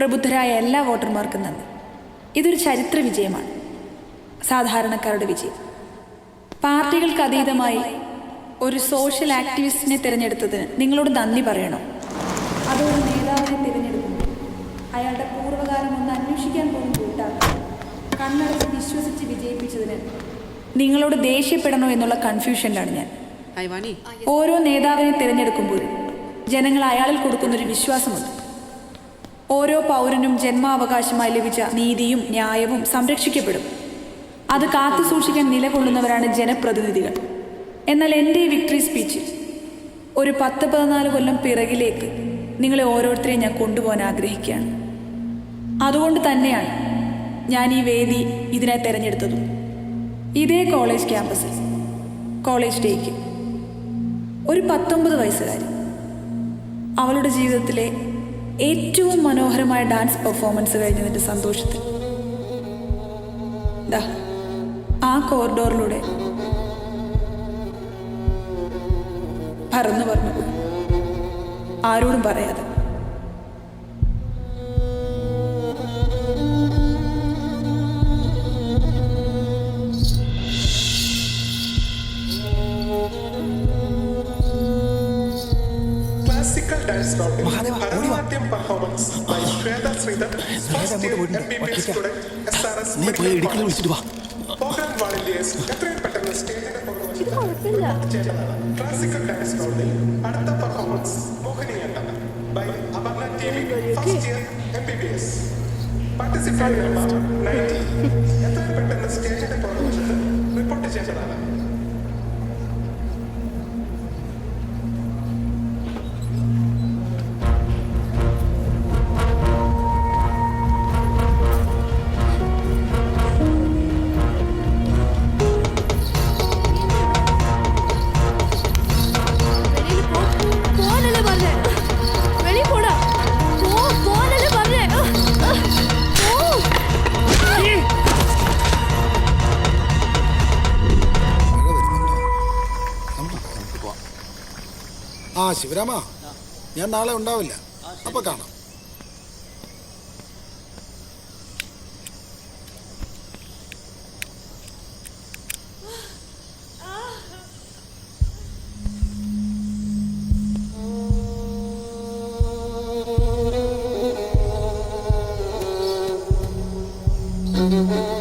പ്രബുദ്ധരായ എല്ലാ വോട്ടർമാർക്കും നന്ദി. ഇതൊരു ചരിത്ര വിജയമാണ്, സാധാരണക്കാരുടെ വിജയം. പാർട്ടികൾക്ക് അതീതമായി ഒരു സോഷ്യൽ ആക്ടിവിസ്റ്റിനെ തിരഞ്ഞെടുത്തതിന് നിങ്ങളോട് നന്ദി പറയണം. അതൊരു നേതാവിനെ തിരഞ്ഞെടുക്കുന്നു, അയാളുടെ പൂർവ്വകാലം ഒന്ന് അന്വേഷിക്കാൻ പോലും കൂട്ടാതെ കണ്ണടച്ച് വിശ്വസിച്ച് വിജയിപ്പിച്ചതിന് നിങ്ങളോട് ദേഷ്യപ്പെടണോ എന്നുള്ള കൺഫ്യൂഷനിലാണ് ഞാൻ. ഓരോ നേതാവിനെ തിരഞ്ഞെടുക്കുമ്പോഴും ജനങ്ങൾ അയാളിൽ കൊടുക്കുന്നൊരു വിശ്വാസമുണ്ട്. ഓരോ പൗരനും ജന്മാവകാശമായി ലഭിച്ച നീതിയും ന്യായവും സംരക്ഷിക്കപ്പെടും. അത് കാത്തു സൂക്ഷിക്കാൻ നിലകൊള്ളുന്നവരാണ് ജനപ്രതിനിധികൾ. എന്നാൽ എൻ്റെ ഈ വിക്ടറി സ്പീച്ചിൽ ഒരു 10-14 കൊല്ലം പിറകിലേക്ക് നിങ്ങളെ ഓരോരുത്തരെയും ഞാൻ കൊണ്ടുപോകാൻ ആഗ്രഹിക്കുകയാണ്. അതുകൊണ്ട് തന്നെയാണ് ഞാൻ ഈ വേദി ഇതിനായി തിരഞ്ഞെടുത്തതും. ഇതേ കോളേജ് ക്യാമ്പസിൽ കോളേജ് ഡേക്ക് ഒരു 19 വയസ്സുകാരി അവളുടെ ജീവിതത്തിലെ ഏറ്റവും മനോഹരമായ ഡാൻസ് പെർഫോമൻസ് കഴിഞ്ഞതിൻ്റെ സന്തോഷത്തിൽ ആ കോറിഡോറിലൂടെ പറന്നു പോയി, ആരോടും പറയാതെ. Classical dance routine, Bharatanatyam performance by Shweta Sridhar, first year MBBS student, SRS Medical College. Program volunteers, എത്രയും പെട്ടെന്ന് സ്റ്റേജിന്റെ ക്ലാസിക്കൽ ഡാൻസ് റൗണ്ടിൽ അടുത്ത performance Mohiniyattam by Abarna TV, first year MBBS. Participant number 90. എത്രയും പെട്ടെന്ന് സ്റ്റേജിന്റെ പുറകുവശത്ത് റിപ്പോർട്ട് ചെയ്യേണ്ടതാണ്. ആ ശിവരാമ, ഞാൻ നാളെ ഉണ്ടാവില്ല, അപ്പൊ കാണാം. Mm-hmm.